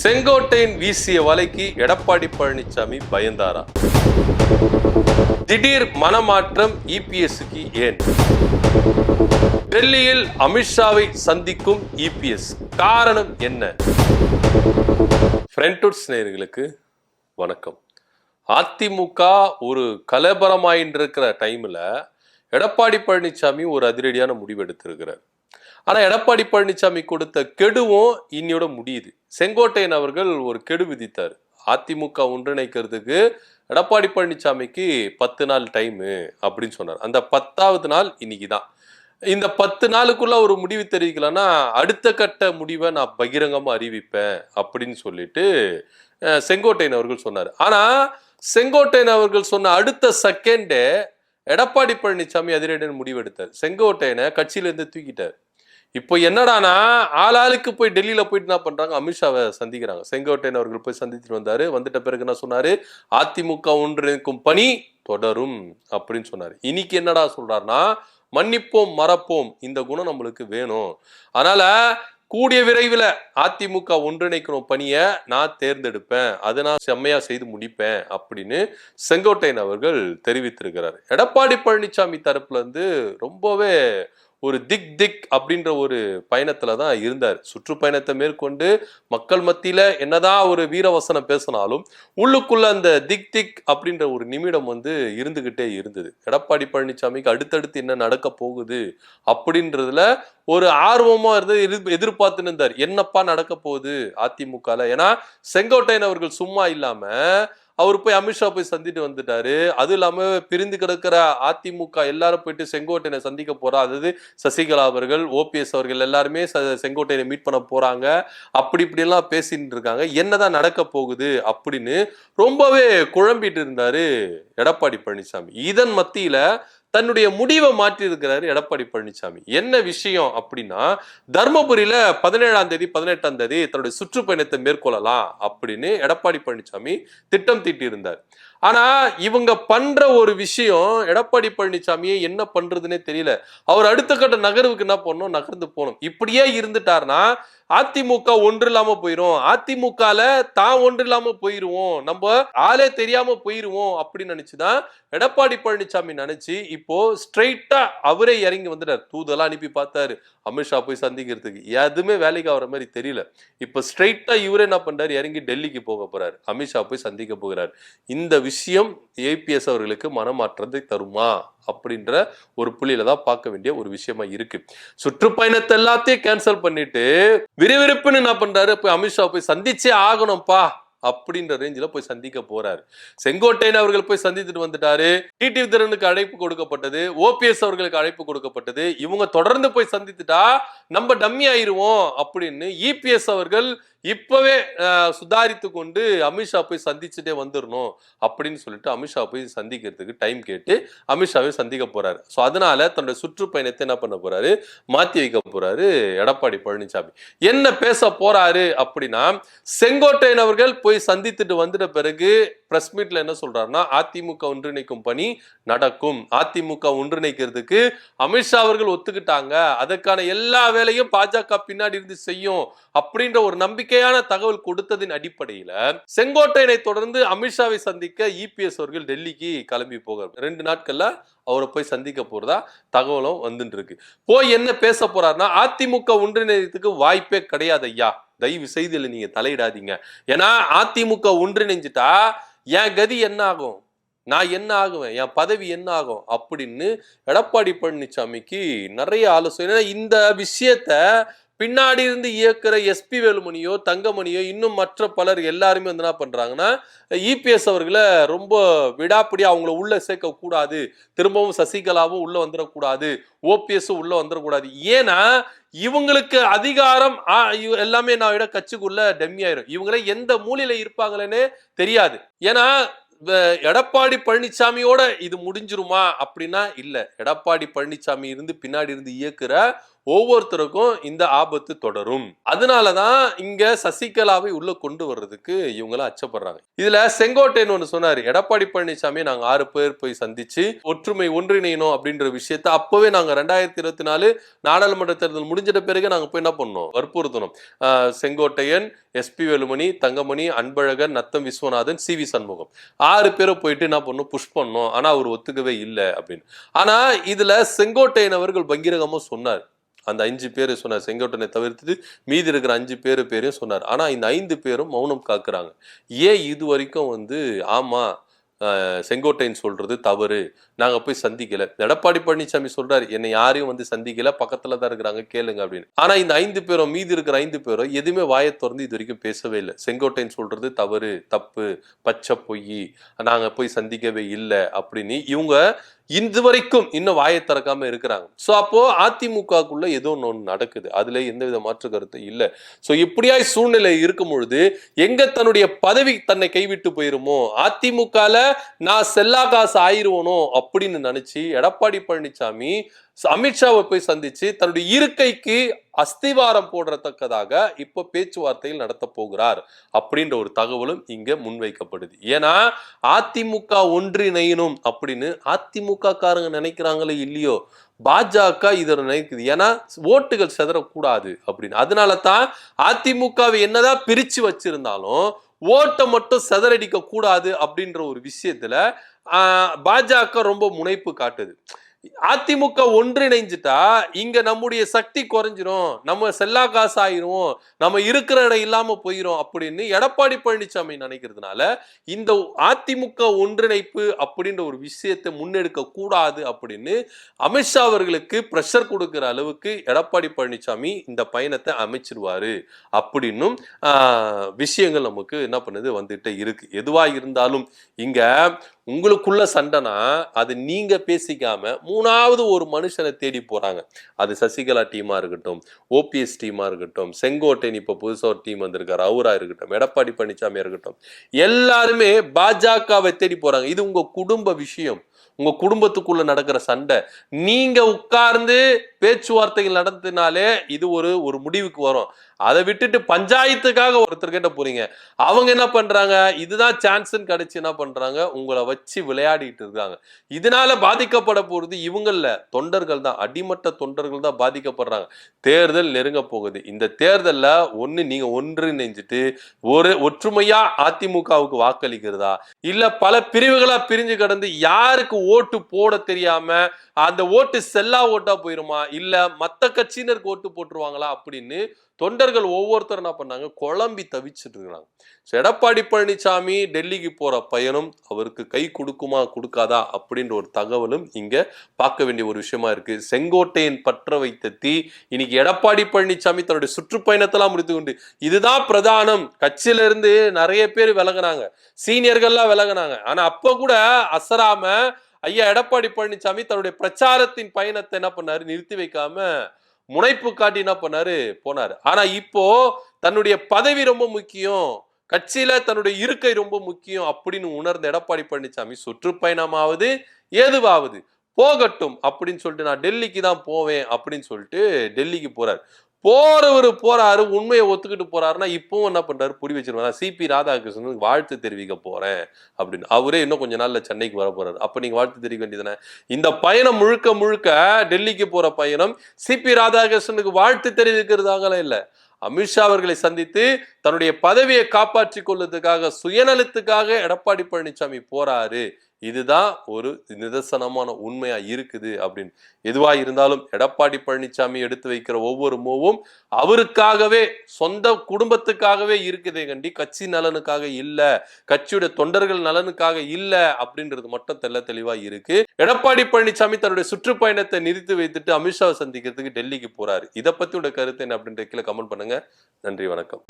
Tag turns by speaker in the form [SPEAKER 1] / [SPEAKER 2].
[SPEAKER 1] செங்கோட்டையின் வீசிய வலைக்கு எடப்பாடி பழனிசாமி பயந்தாரா? திடீர் மனமாற்றம் இபிஎஸ்க்கு ஏன்? டெல்லியில் அமித்ஷாவை சந்திக்கும் இபிஎஸ், காரணம் என்ன? ஃப்ரெண்ட்வுட்ஸ் நேயர்களுக்கு வணக்கம். அதிமுக ஒரு கலவரமாயின்றிருக்கிற டைம்ல எடப்பாடி பழனிசாமி ஒரு அதிரடியான முடிவு எடுத்திருக்கிறார். ஆனா எடப்பாடி பழனிசாமி கொடுத்த கெடுவும் இன்னையோட முடியுது. செங்கோட்டையன் அவர்கள் ஒரு கெடு விதித்தார். அதிமுக ஒன்றிணைக்கிறதுக்கு எடப்பாடி பழனிசாமிக்கு 10 நாள் டைமு அப்படின்னு சொன்னார். அந்த 10வது நாள் இன்னைக்கு தான். இந்த 10 நாளுக்குள்ள ஒரு முடிவு தெரிவிக்கலன்னா அடுத்த கட்ட முடிவை நான் பகிரங்கமா அறிவிப்பேன் அப்படின்னு சொல்லிட்டு செங்கோட்டையன் அவர்கள் சொன்னார். ஆனா செங்கோட்டையன் அவர்கள் சொன்ன அடுத்த செகண்டே எடப்பாடி பழனிசாமி அதிரடியான முடிவு எடுத்தார். செங்கோட்டையனை கட்சியில இருந்து தூக்கிட்டார். இப்போ என்னடானா ஆளாளுக்கு போய் டெல்லியில போயிட்டு என்ன பண்றாங்க, அமித்ஷாவை சந்திக்கிறாங்க. செங்கோட்டையன் அவர்கள் போய் சந்திச்சுட்டு வந்தாரு. வந்துட்ட பிறகு என்ன சொன்னாரு, அதிமுக ஒன்றிணைக்கும் பணி தொடரும் அப்படின்னு சொன்னாரு. இன்னைக்கு என்னடா சொல்றாருன்னா, மன்னிப்போம் மறப்போம், இந்த குணம் நம்மளுக்கு வேணும், அதனால கூடிய விரைவில் அதிமுக ஒன்றிணைக்கணும் பணியை நான் தேர்ந்தெடுப்பேன், அதை நான் செம்மையா செய்து முடிப்பேன் அப்படின்னு செங்கோட்டையன் அவர்கள் தெரிவித்திருக்கிறார். எடப்பாடி பழனிசாமி தரப்புல இருந்து ரொம்பவே ஒரு திக் அப்படின்ற ஒரு பயணத்துல தான் இருந்தார். சுற்றுப்பயணத்தை மேற்கொண்டு மக்கள் மத்தியில என்னதான் ஒரு வீரவசனம் பேசினாலும் உள்ளுக்குள்ள அந்த திக் அப்படின்ற ஒரு நிமிடம் இருந்துகிட்டே இருந்தது. எடப்பாடி பழனிசாமிக்கு அடுத்தடுத்து என்ன நடக்க போகுது அப்படின்றதுல ஒரு ஆர்வமா எதிர்பார்த்துன்னு இருந்தார். என்னப்பா நடக்க போகுது அதிமுகல. ஏன்னா செங்கோட்டையன் அவர்கள் சும்மா இல்லாம அவர் போய் அமித்ஷா போய் சந்திட்டு வந்துட்டாரு. அது இல்லாம பிரிந்து கிடக்கிற அதிமுக எல்லாரும் போயிட்டு செங்கோட்டையனை சந்திக்க போறா. அதாவது சசிகலா அவர்கள், ஓபிஎஸ் அவர்கள் எல்லாருமே செங்கோட்டையனை மீட் பண்ண போறாங்க. இப்படி எல்லாம் பேசிட்டு இருக்காங்க. என்னதான் நடக்க போகுது அப்படின்னு ரொம்பவே குழம்பிட்டு இருந்தாரு எடப்பாடி பழனிசாமி. இதன் மத்தியில தன்னுடைய முடிவை மாற்றி இருக்கிறாரு எடப்பாடி பழனிசாமி. என்ன விஷயம் அப்படின்னா, தர்மபுரியில 17ஆம் தேதி 18ஆம் தேதி தன்னுடைய சுற்றுப்பயணத்தை மேற்கொள்ளலாம் அப்படின்னு எடப்பாடி பழனிசாமி திட்டம் தீட்டி இருந்தார். ஆனா இவங்க பண்ற ஒரு விஷயம் எடப்பாடி பழனிசாமியை என்ன பண்றதுன்னே தெரியல. அவர் அடுத்த கட்ட நகர்வுக்கு என்ன பண்ணணும், நகர்ந்து போகணும். இப்படியே இருந்துட்டார்னா அதிமுக ஒன்று இல்லாம போயிரும், அதிமுகல தான் ஒன்று இல்லாம போயிருவோம், நம்ம ஆளே தெரியாம போயிருவோம் அப்படின்னு நினைச்சுதான் எடப்பாடி பழனிசாமி நினைச்சு இப்போ ஸ்ட்ரெயிட்டா அவரே இறங்கி வந்துட்டார். தூதெல்லாம் அனுப்பி பார்த்தாரு அமித்ஷா போய் சந்திக்கிறதுக்கு, எதுவுமே வேலைக்கு ஆகிற மாதிரி தெரியல. இப்ப ஸ்ட்ரெயிட்டா இவரே என்ன பண்றாரு, இறங்கி டெல்லிக்கு போக போறாரு, அமித்ஷா போய் சந்திக்க போகிறார். இந்த விஷயம் ஏபிஎஸ் அவர்களுக்கு மனமாற்றத்தை தருமா அப்படின்ற ஒரு புள்ளியில தான் பார்க்க வேண்டிய ஒரு விஷயமா இருக்கு. சுற்றுப்பயணத்தை எல்லாத்தையும் கேன்சல் பண்ணிட்டு விறுவிறுப்புன்னு என்ன பண்றாரு, போய் அமித்ஷா போய் சந்திச்சே ஆகணும்பா அப்படின்ற ரேஞ்சில போய் சந்திக்க போறாரு. செங்கோட்டையன் அவர்கள் போய் சந்தித்துட்டு வந்துட்டாரு. டிடிவி தினகரனுக்கு அழைப்பு கொடுக்கப்பட்டது, ஓபிஎஸ் அவர்களுக்கு அழைப்பு கொடுக்கப்பட்டது. இவங்க தொடர்ந்து போய் சந்தித்துட்டா நம்ம டம்மி ஆயிருவோம் அப்படின்னு இபிஎஸ் அவர்கள் இப்பவே சுதாரித்து கொண்டு அமித்ஷா போய் சந்திச்சுட்டே வந்துடணும் அப்படின்னு சொல்லிட்டு அமித்ஷா போய் சந்திக்கிறதுக்கு டைம் கேட்டு அமித்ஷாவை சந்திக்க போறாரு. ஸோ அதனால தன்னுடைய சுற்றுப்பயணத்தை என்ன பண்ண போறாரு, மாத்தி வைக்க போறாரு எடப்பாடி பழனிசாமி. என்ன பேச போறாரு அப்படின்னா, செங்கோட்டையன் அவர்கள் போய் சந்தித்துட்டு வந்துட்ட பிறகு பிரஸ் மீட்ல என்ன சொல்றாருன்னா, அதிமுக ஒன்றிணைக்கும் பணி நடக்கும், அதிமுக ஒன்றிணைக்கிறதுக்கு அமித்ஷா அவர்கள் ஒத்துக்கிட்டாங்க, அதற்கான எல்லா வேலையும் பாஜக பின்னாடி இருந்து செய்யும் அப்படின்ற ஒரு நம்பிக்கையான தகவல் கொடுத்ததின் அடிப்படையில செங்கோட்டையனை தொடர்ந்து அமித்ஷாவை சந்திக்க இபிஎஸ் அவர்கள் டெல்லிக்கு கிளம்பி போக 2 நாட்கள்ல அவரை போய் சந்திக்க போறதா தகவலும் வந்துட்டு இருக்கு. போய் என்ன பேச போறாருன்னா, அதிமுக ஒன்றிணைறதுக்கு வாய்ப்பே கிடையாது ஐயா, தயவு செய்து நீங்க தலையிடாதீங்க, ஏன்னா அதிமுக ஒன்றிணைஞ்சிட்டா என் கதி என்ன ஆகும், நான் என்ன ஆகுவேன், என் பதவி என்ன ஆகும் அப்படின்னு எடப்பாடி பழனிசாமிக்கு நிறைய ஆலோசனை. இந்த விஷயத்த பின்னாடி இருந்து இயக்குற எஸ்பி வேலுமணியோ தங்கமணியோ இன்னும் மற்ற பலர் எல்லாருமே என்ன பண்றாங்கன்னா, இபிஎஸ் அவர்களை ரொம்ப விடாப்பிடியா அவங்கள உள்ள சேர்க்க கூடாது, திரும்பவும் சசிகலாவும் உள்ள வந்துடக்கூடாது, ஓபிஎஸும் உள்ள வந்துடக்கூடாது. ஏன்னா இவங்களுக்கு அதிகாரம் எல்லாமே நான் விட கட்சிக்குள்ள டம்மி ஆயிரும். இவங்களே எந்த மூலையில இருப்பாங்களேன்னு தெரியாது. ஏன்னா எடப்பாடி பழனிசாமியோட இது முடிஞ்சிருமா அப்படின்னா இல்ல. எடப்பாடி பழனிசாமி இருந்து பின்னாடி இருந்து இயக்குற ஒவ்வொருத்தருக்கும் இந்த ஆபத்து தொடரும். அதனாலதான் இங்க சசிகலாவை உள்ள கொண்டு வர்றதுக்கு இவங்களாம் அச்சப்படுறாங்க. இதுல செங்கோட்டையன் ஒண்ணு சொன்னாரு, எடப்பாடி பழனிசாமி நாங்க 6 பேர் போய் சந்திச்சு ஒற்றுமை ஒன்றிணையணும் அப்படின்ற விஷயத்த அப்பவே நாங்க 2024 நாடாளுமன்ற தேர்தல் முடிஞ்சிட்ட பிறகு நாங்க போய் என்ன பண்ணோம், வற்புறுத்தணும். செங்கோட்டையன், SP வேலுமணி, தங்கமணி, அன்பழகன், நத்தம் விஸ்வநாதன், CV சண்முகம் 6 பேரை போயிட்டு என்ன பண்ணோம், புஷ் பண்ணோம். ஆனா அவர் ஒத்துக்கவே இல்லை அப்படின்னு. ஆனா இதுல செங்கோட்டையன் அவர்கள் பகிரங்கமா சொன்னார். அந்த 5 பேரு சொன்னார், செங்கோட்டையனை தவிர்த்துட்டு மீதி இருக்கிற 5 பேரையும் சொன்னார். ஆனா இந்த 5 பேரும் மௌனம் காக்குறாங்க. ஏன் இது வரைக்கும் ஆமா செங்கோட்டையன் சொல்றது தவறு, நாங்க போய் சந்திக்கல. எடப்பாடி பழனிசாமி சொல்றாரு, என்னை யாரையும் சந்திக்கல, பக்கத்துல தான் இருக்கிறாங்க, கேளுங்க அப்படின்னு. ஆனா இந்த 5 பேரும், மீதி இருக்கிற 5 பேரும் எதுவுமே வாயை திறந்து இது வரைக்கும் பேசவே இல்லை. செங்கோட்டையன் சொல்றது தவறு, தப்பு, பச்சை பொய், நாங்க போய் சந்திக்கவே இல்லை அப்படின்னு இவங்க இது வரைக்கும் இன்னும் வாயை திறக்காம இருக்கிறாங்க. சோ அப்போ அதிமுகக்குள்ள ஏதோ ஒன்று நடக்குது, அதுல எந்தவித மாற்று கருத்து இல்லை. சோ இப்படியாய் சூழ்நிலை இருக்கும் பொழுது எங்க தன்னுடைய பதவி தன்னை கைவிட்டு போயிருமோ, அதிமுகல நான் செல்லா காசு ஆயிருவனோ அப்படின்னு நினைச்சு எடப்பாடி பழனிசாமி அமித்ஷாவை போய் சந்திச்சு தன்னுடைய இருக்கைக்கு அஸ்திவாரம் போடுறதக்கதாக இப்ப பேச்சுவார்த்தைகள் நடத்த போகிறார் அப்படின்ற ஒரு தகவலும் இங்க முன்வைக்கப்படுது. ஏன்னா அதிமுக ஒன்றிணையணும் அப்படின்னு அதிமுக காரங்க நினைக்கிறாங்களே இல்லையோ, பாஜக இதை நினைக்குது. ஏன்னா ஓட்டுகள் செதறக்கூடாது அப்படின்னு. அதனால தான் அதிமுகவை என்னதான் பிரிச்சு வச்சிருந்தாலும் ஓட்டை மட்டும் செதறடிக்க கூடாது அப்படின்ற ஒரு விஷயத்துல பாஜக ரொம்ப முனைப்பு காட்டுது. அதிமுக ஒன்றிணைஞ்சிட்டா இங்க நம்முடைய சக்தி குறைஞ்சிரும், நம்ம செல்லா காசு ஆயிரும், நம்ம இருக்கிற இடம் இல்லாம போயிரும் அப்படின்னு எடப்பாடி பழனிசாமி நினைக்கிறதுனால இந்த அதிமுக ஒன்றிணைப்பு அப்படின்ற ஒரு விஷயத்தை முன்னெடுக்க கூடாது அப்படின்னு அமித்ஷா அவர்களுக்கு பிரஷர் கொடுக்கிற அளவுக்கு எடப்பாடி பழனிசாமி இந்த பயணத்தை அமைச்சிருவாரு அப்படின்னும் விஷயங்கள் நமக்கு என்ன பண்ணுது வந்துட்டே இருக்கு. எதுவா இருந்தாலும் இங்க உங்களுக்குள்ள சண்டைனா அது நீங்க பேசிக்காம 3வது ஒரு மனுஷனை தேடி போறாங்க. அது சசிகலா டீமா இருக்கட்டும், OPS டீமா இருக்கட்டும், செங்கோட்டையன் இப்ப புதுசா ஒரு டீம் வந்திருக்காரு அவரா இருக்கட்டும், எடப்பாடி பழனிசாமியா இருக்கட்டும், எல்லாருமே பாஜகவை தேடி போறாங்க. இது உங்க குடும்ப விஷயம், உங்க குடும்பத்துக்குள்ள நடக்கிற சண்டை. நீங்க உட்கார்ந்து பேச்சுவார்த்தைகள் நடத்தினாலே இது ஒரு முடிவுக்கு வரும். அதை விட்டுட்டு பஞ்சாயத்துக்காக ஒருத்தர் கிட்ட போறீங்க, அவங்க என்ன பண்றாங்க, இதுதான் சான்ஸ்ன்னு கிடைச்சு என்ன பண்றாங்க, உங்களை வச்சு விளையாடிட்டு இருக்காங்க. இதனால பாதிக்கப்பட போறது இவங்கள தொண்டர்கள் தான், அடிமட்ட தொண்டர்கள் தான் பாதிக்கப்படுறாங்க. தேர்தல் நெருங்க போகுது. இந்த தேர்தல்ல நீங்க ஒன்றிணைஞ்சிட்டு ஒரு ஒற்றுமையா அதிமுகவுக்கு வாக்களிக்கிறதா, இல்ல பல பிரிவுகளா பிரிஞ்சு கிடந்து யாருக்கு ஓட்டு போட தெரியாம அந்த ஓட்டு செல்லா ஓட்டா போயிருமா, இல்ல மத்த கட்சியினருக்கு ஓட்டு போட்டுருவாங்களா அப்படின்னு தொண்டர்கள் ஒவ்வொருத்தரும் என்ன பண்ணாங்க, குழம்பி தவிச்சிட்டு இருக்காங்க. எடப்பாடி பழனிசாமி டெல்லிக்கு போற பயணம் அவருக்கு கை கொடுக்குமா கொடுக்காதா அப்படின்ற ஒரு தகவலும் இங்க பார்க்க வேண்டிய ஒரு விஷயமா இருக்கு. செங்கோட்டையன் பற்ற வைத்த தீ இன்னைக்கு எடப்பாடி பழனிசாமி தன்னுடைய சுற்றுப்பயணத்தெல்லாம் முடித்து கொண்டு, இதுதான் பிரதானம். கட்சியில இருந்து நிறைய பேர் விலகினாங்க, சீனியர்கள்லாம் விலகினாங்க. ஆனா அப்ப கூட அசராம ஐயா எடப்பாடி பழனிசாமி தன்னுடைய பிரச்சாரத்தின் பயணத்தை என்ன பண்ணாரு, நிறுத்தி வைக்காம முனைப்பு காட்டி என்ன பண்ணாரு, போனாரு. ஆனா இப்போ தன்னுடைய பதவி ரொம்ப முக்கியம், கட்சியில தன்னுடைய இருக்கை ரொம்ப முக்கியம் அப்படின்னு உணர்ந்த எடப்பாடி பழனிசாமி சுற்றுப்பயணமாவது ஏதுவாவது போகட்டும் அப்படின்னு சொல்லிட்டு நான் டெல்லிக்கு தான் போவேன் அப்படின்னு சொல்லிட்டு டெல்லிக்கு போறாரு. போறாரு, உண்மையை ஒத்துக்கிட்டு போறாருன்னா இப்பவும் என்ன பண்றாரு, புடி வச்சிருவாங்க. CP ராதாகிருஷ்ணனுக்கு வாழ்த்து தெரிவிக்க போறேன் அப்படின்னு அவரே இன்னும் கொஞ்ச நாள்ல சென்னைக்கு வர போறாரு. அப்ப நீங்க வாழ்த்து தெரிவிக்க வேண்டியதானே. இந்த பயணம் முழுக்க டெல்லிக்கு போற பயணம் CP ராதாகிருஷ்ணனுக்கு வாழ்த்து தெரிவிக்கிறதாக இல்ல, அமித்ஷா அவர்களை சந்தித்து தன்னுடைய பதவியை காப்பாற்றிக் கொள்வதற்காக சுயநலத்துக்காக எடப்பாடி பழனிசாமி போறாரு. இதுதான் ஒரு நிதர்சனமான உண்மையா இருக்குது அப்படின்னு. எதுவா இருந்தாலும் எடப்பாடி பழனிசாமி எடுத்து வைக்கிற ஒவ்வொரு மூவும் அவருக்காகவே, சொந்த குடும்பத்துக்காகவே இருக்குதே கண்டி கட்சி நலனுக்காக இல்ல, கட்சியுடைய தொண்டர்கள் நலனுக்காக இல்ல அப்படின்றது மட்டும் தெளிவா இருக்கு. எடப்பாடி பழனிசாமி தன்னுடைய சுற்றுப்பயணத்தை நிறுத்தி வைத்துட்டு அமித்ஷாவை சந்திக்கிறதுக்கு டெல்லிக்கு போறாரு. இதை பத்தி கருத்து என்ன அப்படின்ற கீழே கமெண்ட் பண்ணுங்க. நன்றி, வணக்கம்.